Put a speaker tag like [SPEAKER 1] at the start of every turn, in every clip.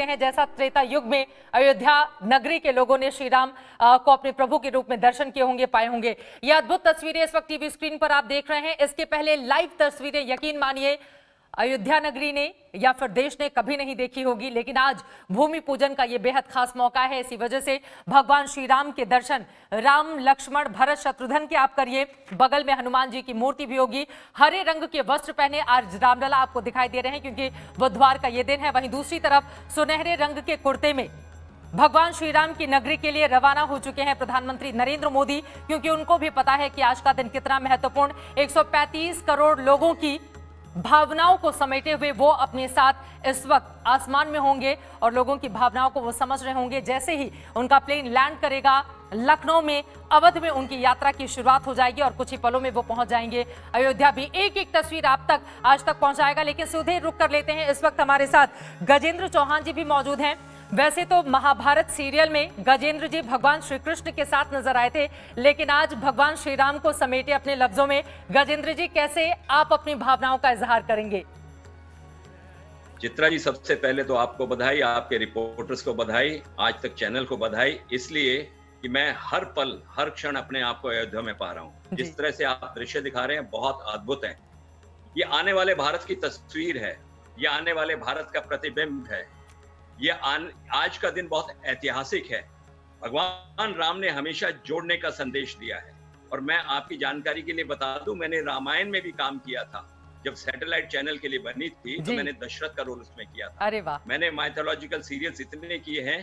[SPEAKER 1] देखते हैं जैसा त्रेता युग में अयोध्या नगरी के लोगों ने श्री राम को अपने प्रभु के रूप में दर्शन किए होंगे, पाए होंगे। ये अद्भुत तस्वीरें इस वक्त टीवी स्क्रीन पर आप देख रहे हैं। इसके पहले लाइव तस्वीरें यकीन मानिए अयोध्या नगरी ने या फिर देश ने कभी नहीं देखी होगी, लेकिन आज भूमि पूजन का ये बेहद खास मौका है। इसी वजह से भगवान श्री राम के दर्शन राम लक्ष्मण भरत शत्रुघ्न के आप करिए। बगल में हनुमान जी की मूर्ति भी होगी। हरे रंग के वस्त्र पहने आज रामलला आपको दिखाई दे रहे हैं क्योंकि बुधवार का ये दिन है। वहीं दूसरी तरफ सुनहरे रंग के कुर्ते में भगवान श्री राम की नगरी के लिए रवाना हो चुके हैं प्रधानमंत्री नरेंद्र मोदी, क्योंकि उनको भी पता है कि आज का दिन कितना महत्वपूर्ण। 135 करोड़ लोगों की भावनाओं को समेटे हुए वो अपने साथ इस वक्त आसमान में होंगे और लोगों की भावनाओं को वो समझ रहे होंगे। जैसे ही उनका प्लेन लैंड करेगा लखनऊ में, अवध में उनकी यात्रा की शुरुआत हो जाएगी और कुछ ही पलों में वो पहुंच जाएंगे अयोध्या भी। एक एक तस्वीर आप तक आज तक पहुंचाएगा, लेकिन सीधे रुक कर लेते हैं। इस वक्त हमारे साथ गजेंद्र चौहान जी भी मौजूद हैं। वैसे तो महाभारत सीरियल में गजेंद्र जी भगवान श्री कृष्ण के साथ नजर आए थे, लेकिन आज भगवान श्री राम को समेटे अपने लफ्जों में। गजेंद्र जी, कैसे आप अपनी भावनाओं का इजहार करेंगे?
[SPEAKER 2] चित्रा जी, सबसे पहले तो आपको बधाई, आपके रिपोर्टर्स को बधाई, आज तक चैनल को बधाई, इसलिए कि मैं हर पल हर क्षण अपने आप को अयोध्या में पा रहा हूँ। जिस तरह से आप दृश्य दिखा रहे हैं बहुत अद्भुत है। ये आने वाले भारत की तस्वीर है, ये आने वाले भारत का प्रतिबिंब है। ये आज का दिन बहुत ऐतिहासिक है। भगवान राम ने हमेशा जोड़ने का संदेश दिया है। और मैं आपकी जानकारी के लिए बता दूं, मैंने रामायण में भी काम किया था। जब सैटेलाइट चैनल के लिए बनी थी तो मैंने दशरथ का रोल उसमें किया था।
[SPEAKER 1] अरे वाह।
[SPEAKER 2] मैंने माइथोलॉजिकल सीरियल्स इतने किए हैं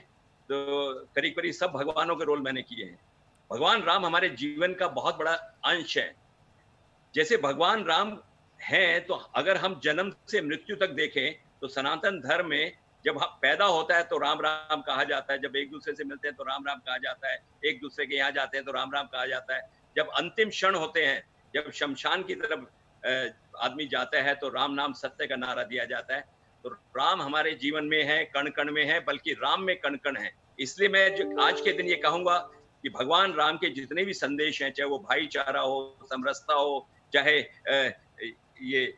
[SPEAKER 2] तो करीब करीब सब भगवानों के रोल मैंने किए हैं। भगवान राम हमारे जीवन का बहुत बड़ा अंश है। जैसे भगवान राम हैं, तो अगर हम जन्म से मृत्यु तक देखें तो सनातन धर्म में जब पैदा होता है तो राम राम कहा जाता है, जब एक दूसरे से मिलते हैं तो राम राम कहा जाता है, एक दूसरे के यहाँ जाते हैं तो राम राम कहा जाता है, जब अंतिम क्षण होते हैं, जब शमशान की तरफ आदमी जाता है तो राम नाम सत्य का नारा दिया जाता है। तो राम हमारे जीवन में है, कण कण में है, बल्कि राम में कण कण है। इसलिए मैं आज के दिन ये कहूंगा कि भगवान राम के जितने भी संदेश हैं, चाहे वो भाईचारा हो, समरसता हो, चाहे ये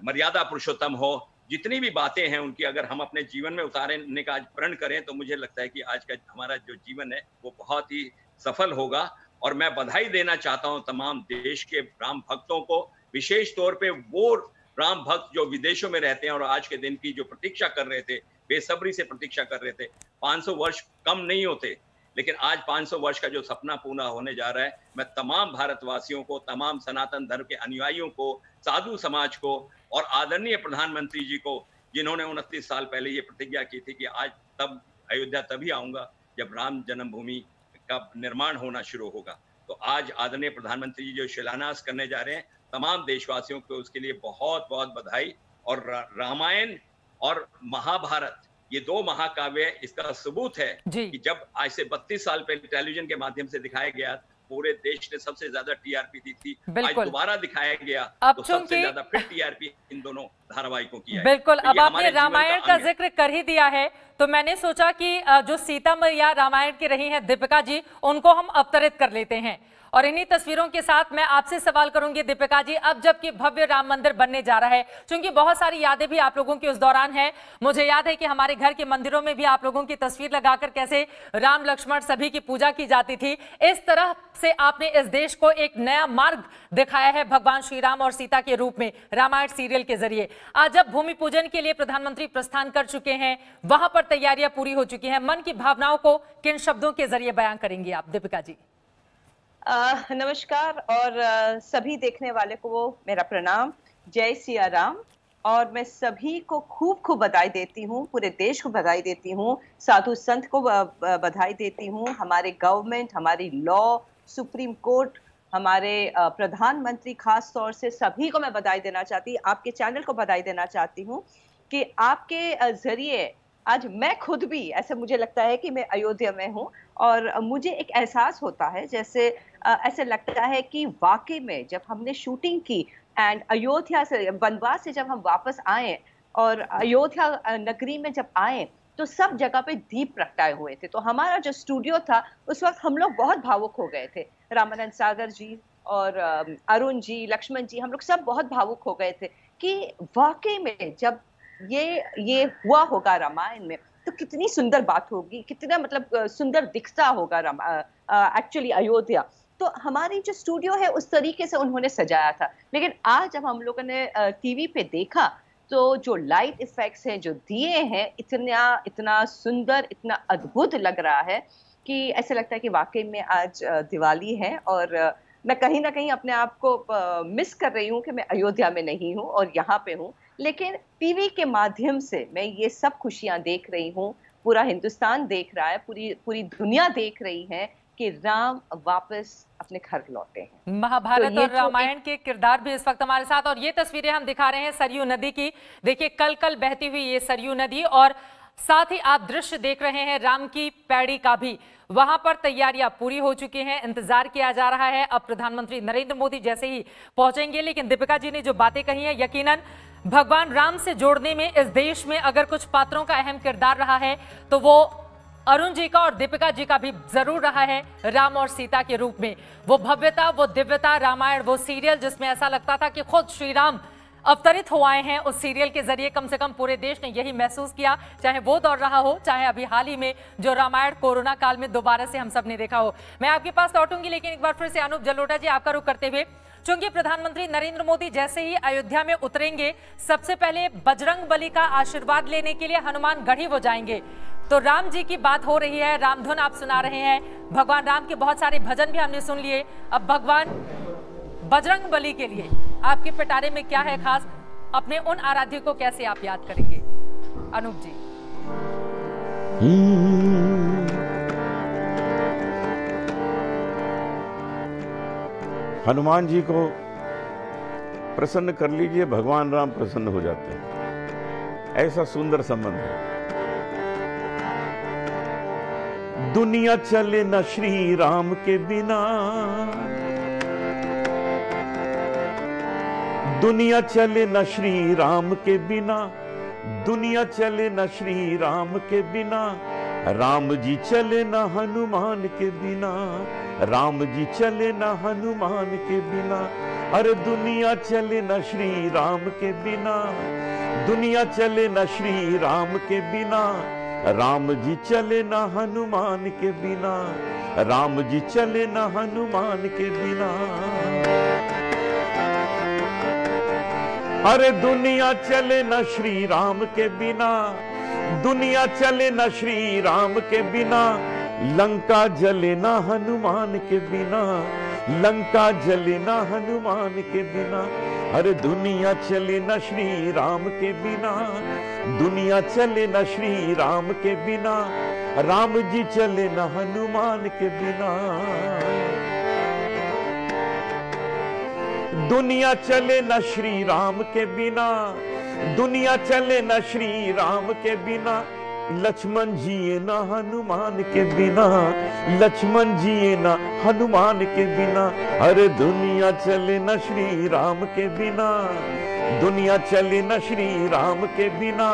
[SPEAKER 2] मर्यादा पुरुषोत्तम हो, जितनी भी बातें हैं उनकी अगर हम अपने जीवन में उतारने का आज प्रण करें तो मुझे लगता है कि आज का हमारा जो जीवन है वो बहुत ही सफल होगा। और मैं बधाई देना चाहता हूं तमाम देश के राम भक्तों को, विशेष तौर पे वो राम भक्त जो विदेशों में रहते हैं और आज के दिन की जो प्रतीक्षा कर रहे थे, बेसब्री से प्रतीक्षा कर रहे थे। 500 वर्ष कम नहीं होते, लेकिन आज 500 वर्ष का जो सपना पूरा होने जा रहा है, मैं तमाम भारतवासियों को, तमाम सनातन धर्म के अनुयायियों को, साधु समाज को और आदरणीय प्रधानमंत्री जी को, जिन्होंने 29 साल पहले ये प्रतिज्ञा की थी कि आज तब अयोध्या तभी आऊंगा जब राम जन्मभूमि का निर्माण होना शुरू होगा। तो आज आदरणीय प्रधानमंत्री जी जो शिलान्यास करने जा रहे हैं, तमाम देशवासियों को उसके लिए बहुत बहुत बधाई। और रामायण और महाभारत ये दो महाकाव्य, इसका सबूत है कि जब आज से 32 साल पहले टेलीविजन के माध्यम से दिखाया गया, पूरे देश ने सबसे ज्यादा टीआरपी दी थी। आज दोबारा दिखाया गया तो सबसे ज्यादा फिर टीआरपी इन दोनों धारावाहिकों की है।
[SPEAKER 1] बिल्कुल।
[SPEAKER 2] तो
[SPEAKER 1] अब आपने रामायण का जिक्र कर ही दिया है तो मैंने सोचा कि जो सीता मैया रामायण की रही हैं दीपिका जी, उनको हम अवतरित कर लेते हैं। और इन्हीं तस्वीरों के साथ मैं आपसे सवाल करूंगी दीपिका जी, अब जबकि भव्य राम मंदिर बनने जा रहा है, क्योंकि बहुत सारी यादें भी आप लोगों की उस दौरान है। मुझे याद है कि हमारे घर के मंदिरों में भी आप लोगों की तस्वीर लगाकर कैसे राम लक्ष्मण सभी की पूजा की जाती थी। इस तरह से आपने इस देश को एक नया मार्ग दिखाया है भगवान श्री राम और सीता के रूप में रामायण सीरियल के जरिए। आज जब भूमि पूजन के लिए प्रधानमंत्री प्रस्थान कर चुके हैं, वहां पर तैयारियां पूरी हो चुकी हैं, मन की भावनाओं को किन शब्दों के जरिए बयां करेंगी आप दीपिका जी?
[SPEAKER 3] नमस्कार और सभी देखने वाले को मेरा प्रणाम, जय सिया राम। और मैं सभी को खूब खूब बधाई देती हूँ, पूरे देश को बधाई देती हूँ, साधु संत को बधाई देती हूँ, हमारे गवर्नमेंट, हमारी लॉ, सुप्रीम कोर्ट, हमारे प्रधानमंत्री, खास तौर से सभी को मैं बधाई देना चाहती हूँ। आपके चैनल को बधाई देना चाहती हूँ कि आपके जरिए आज मैं खुद भी, ऐसे मुझे लगता है कि मैं अयोध्या में हूँ और मुझे एक एहसास होता है, जैसे ऐसे लगता है कि वाकई में जब हमने शूटिंग की एंड अयोध्या से, वनवास से जब हम वापस आए और अयोध्या नगरी में जब आए तो सब जगह पे दीप प्रगटाए हुए थे। तो हमारा जो स्टूडियो था उस वक्त हम लोग बहुत भावुक हो गए थे। रामानंद सागर जी और अरुण जी, लक्ष्मण जी, हम लोग सब बहुत भावुक हो गए थे कि वाकई में जब ये हुआ होगा रामायण में, तो कितनी सुंदर बात होगी, कितना मतलब सुंदर दिखता होगा एक्चुअली अयोध्या। तो हमारी जो स्टूडियो है उस तरीके से उन्होंने सजाया था। लेकिन आज जब हम लोगों ने टीवी पे देखा तो जो लाइट इफेक्ट्स हैं, जो दिए हैं, इतना सुंदर, इतना अद्भुत लग रहा है कि ऐसा लगता है कि वाकई में आज दिवाली है। और मैं कहीं ना कहीं अपने आप को मिस कर रही हूँ कि मैं अयोध्या में नहीं हूँ और यहाँ पे हूँ, लेकिन टीवी के माध्यम से मैं ये सब खुशियां देख रही हूँ। पूरा हिंदुस्तान देख रहा है, पूरी दुनिया देख रही है कि राम वापस अपने घर लौटे हैं।
[SPEAKER 1] महाभारत और रामायण के किरदार भी इस वक्त हमारे साथ, और ये तस्वीरें हम दिखा रहे हैं सरयू नदी की। देखिए कल कल बहती हुई ये सरयू नदी, और साथ ही आप दृश्य देख रहे हैं राम की पैड़ी का भी। वहां पर तैयारियां पूरी हो चुकी हैं, इंतजार किया जा रहा है। अब प्रधानमंत्री नरेंद्र मोदी जैसे ही पहुंचेंगे, लेकिन दीपिका जी ने जो बातें कही हैं, यकीनन भगवान राम से जोड़ने में इस देश में अगर कुछ पात्रों का अहम किरदार रहा है तो वो अरुण जी का और दीपिका जी का भी जरूर रहा है। राम और सीता के रूप में वो भव्यता, वो दिव्यता, रामायण वो सीरियल जिसमें ऐसा लगता था कि खुद श्री राम अवतरित हो आए हैं, उस सीरियल के जरिए कम से कम पूरे देश ने यही महसूस किया, चाहे वो दौर रहा हो, चाहे अभी हाल ही में जो रामायण कोरोना काल में दोबारा से हम सब ने देखा हो। मैं आपके पास लौटूंगी, लेकिन एक बार फिर से अनूप जलोटा जी आपका रुख करते हुए, चूंकि प्रधानमंत्री नरेंद्र मोदी जैसे ही अयोध्या में उतरेंगे, सबसे पहले बजरंग बली का आशीर्वाद लेने के लिए हनुमान गढ़ी वो जाएंगे। तो राम जी की बात हो रही है, रामधुन आप सुना रहे हैं, भगवान राम के बहुत सारे भजन भी हमने सुन लिए। अब भगवान बजरंग बली के लिए आपके पिटारे में क्या है खास? अपने उन आराध्य को कैसे आप याद करेंगे अनूप जी?
[SPEAKER 4] हनुमान जी को प्रसन्न कर लीजिए, भगवान राम प्रसन्न हो जाते हैं। ऐसा सुंदर संबंध है। दुनिया चले न श्री राम के बिना, दुनिया चले न श्री राम के बिना, दुनिया चले न श्री राम के बिना, राम जी चले न हनुमान के बिना, राम जी चले न हनुमान के बिना। अरे दुनिया चले न श्री राम के बिना, दुनिया चले न श्री राम के बिना, राम जी चले न हनुमान के बिना, राम जी चले न हनुमान के बिना। अरे दुनिया चले न श्री राम के बिना, दुनिया चले न श्री राम के बिना, लंका जले न हनुमान के बिना, लंका जले न हनुमान के बिना। अरे दुनिया चले न श्री राम के बिना, दुनिया चले न श्री राम के बिना, राम जी चले न हनुमान के बिना। दुनिया चले न श्री राम के बिना, दुनिया चले न श्री राम के बिना, लक्ष्मण जिए न हनुमान के बिना, लक्ष्मण जिए न हनुमान के बिना। अरे दुनिया चले न श्री राम के बिना, दुनिया चले न श्री राम के बिना,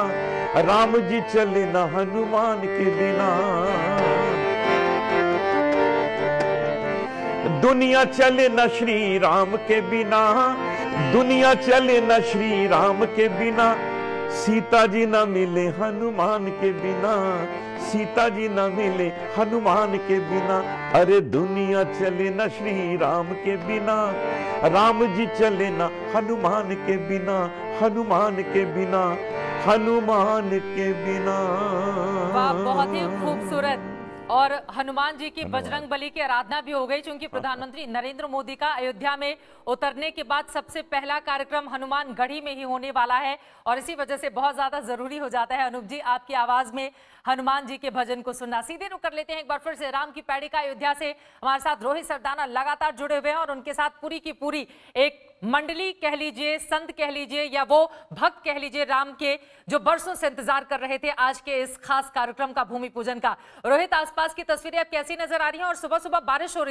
[SPEAKER 4] राम जी चले न हनुमान के बिना। दुनिया चले न श्री राम के बिना, दुनिया चले न श्री राम के बिना, सीता जी न मिले हनुमान के बिना, सीता जी न मिले हनुमान के बिना। अरे दुनिया चले न श्री राम के बिना, राम जी चले न हनुमान के बिना, हनुमान के बिना, हनुमान के बिना।
[SPEAKER 1] वाह, बहुत ही खूबसूरत। और हनुमान जी की बजरंग बली की आराधना भी हो गई, क्योंकि प्रधानमंत्री नरेंद्र मोदी का अयोध्या में उतरने के बाद सबसे पहला कार्यक्रम हनुमान गढ़ी में ही होने वाला है, और इसी वजह से बहुत ज्यादा जरूरी हो जाता है अनूप जी आपकी आवाज में हनुमान जी के भजन को सुनना। सीधे रुक कर लेते हैं एक बार फिर से राम की पैड़ी का अयोध्या से। हमारे साथ रोहित सरदाना लगातार जुड़े हुए हैं, और उनके साथ पूरी की पूरी एक मंडली कह लीजिए, संत कह लीजिए, या वो भक्त कह लीजिए राम के, जो बरसों से इंतजार कर रहे थे आज के इस खास कार्यक्रम का, भूमि पूजन का। रोहित, आसपास की तस्वीरें अब कैसी नजर आ रही हैं? और सुबह सुबह बारिश हो रही